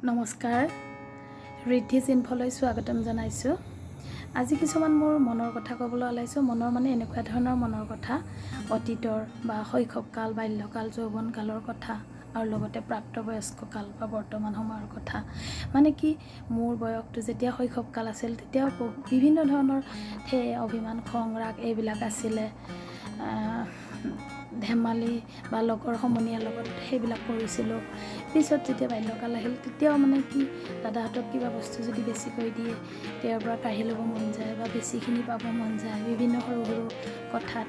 নমস্কাৰ, ৰিদ্ধি চিনফলৈ স্বাগতম জনাইছোঁ। আজি কিছুমান মোৰ মনৰ কথা ক'বলৈ ওলাইছোঁ। মনৰ মানে এনেকুৱা ধৰণৰ মনৰ কথা, অতীতৰ বা শৈশৱকাল, বাল্যকাল, যৌৱনকালৰ কথা আৰু লগতে প্ৰাপ্তবয়স্ককাল বা বৰ্তমান সময়ৰ কথা। মানে কি, মোৰ বয়সটো যেতিয়া শৈশৱকাল আছিল তেতিয়াও বিভিন্ন ধৰণৰ অভিমান, খং, ৰাগ এইবিলাক আছিলে। ধেমালি বা লগৰ সমনীয়াৰ লগত সেইবিলাক কৰিছিলোঁ। পিছত যেতিয়া বাল্যকাল আহিল তেতিয়াও মানে কি, দাদাহঁতক কিবা বস্তু যদি বেছিকৈ দিয়ে তেওঁৰ পৰা কাঢ়ি ল'ব মন যায় বা বেছিখিনি পাব মন যায়। বিভিন্ন সৰু সৰু কথাত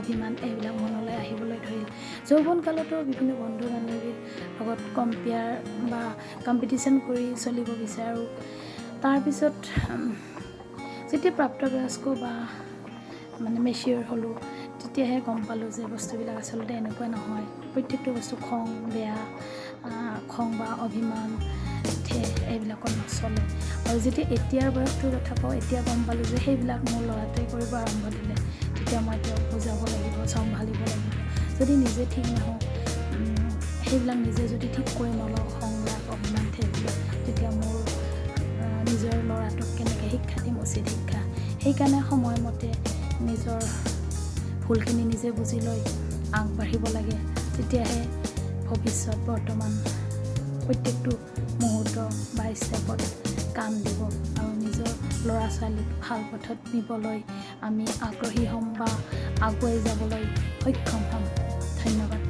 অভিমান এইবিলাক মনলৈ আহিবলৈ ধৰিল। যৌৱনকালতো বিভিন্ন বন্ধু বান্ধৱীৰ লগত কম্পেয়াৰ বা কম্পিটিশ্যন কৰি চলিব বিচাৰোঁ। তাৰপিছত যেতিয়া প্ৰাপ্তবয়স্ক বা মানে মেচিয়ৰ হ'লোঁ তেতিয়াহে গম পালোঁ যে বস্তুবিলাক আচলতে এনেকুৱা নহয়। প্ৰত্যেকটো বস্তু খং বা অভিমান এইবিলাকত নচলে। আৰু যেতিয়া এতিয়াৰ বয়সটোৰ কথা কওঁ, এতিয়া গম পালোঁ যে সেইবিলাক মোৰ ল'ৰাটোৱে কৰিব আৰম্ভ দিলে। তেতিয়া মই তেওঁক বুজাব লাগিব, চম্ভালিব লাগিব। যদি নিজে ঠিক নহওঁ, সেইবিলাক নিজে যদি ঠিক কৰি নলওঁ, খং ৰাগ অভিমান সেইবিলাক, তেতিয়া মোৰ নিজৰ ল'ৰাটোক কেনেকৈ শিক্ষা দিম, উচিত শিক্ষা। সেইকাৰণে সময়মতে নিজৰ ভুলখিনি নিজে বুজি লৈ আগবাঢ়িব লাগে। তেতিয়াহে ভৱিষ্যত বৰ্তমান প্ৰত্যেকটো মুহূৰ্ত বা ষ্টেপত কাম দিব আৰু নিজৰ ল'ৰা ছোৱালীক ভাল পথত নিবলৈ আমি আগ্ৰহী হ'ম বা আগুৱাই যাবলৈ সক্ষম হ'ম। ধন্যবাদ।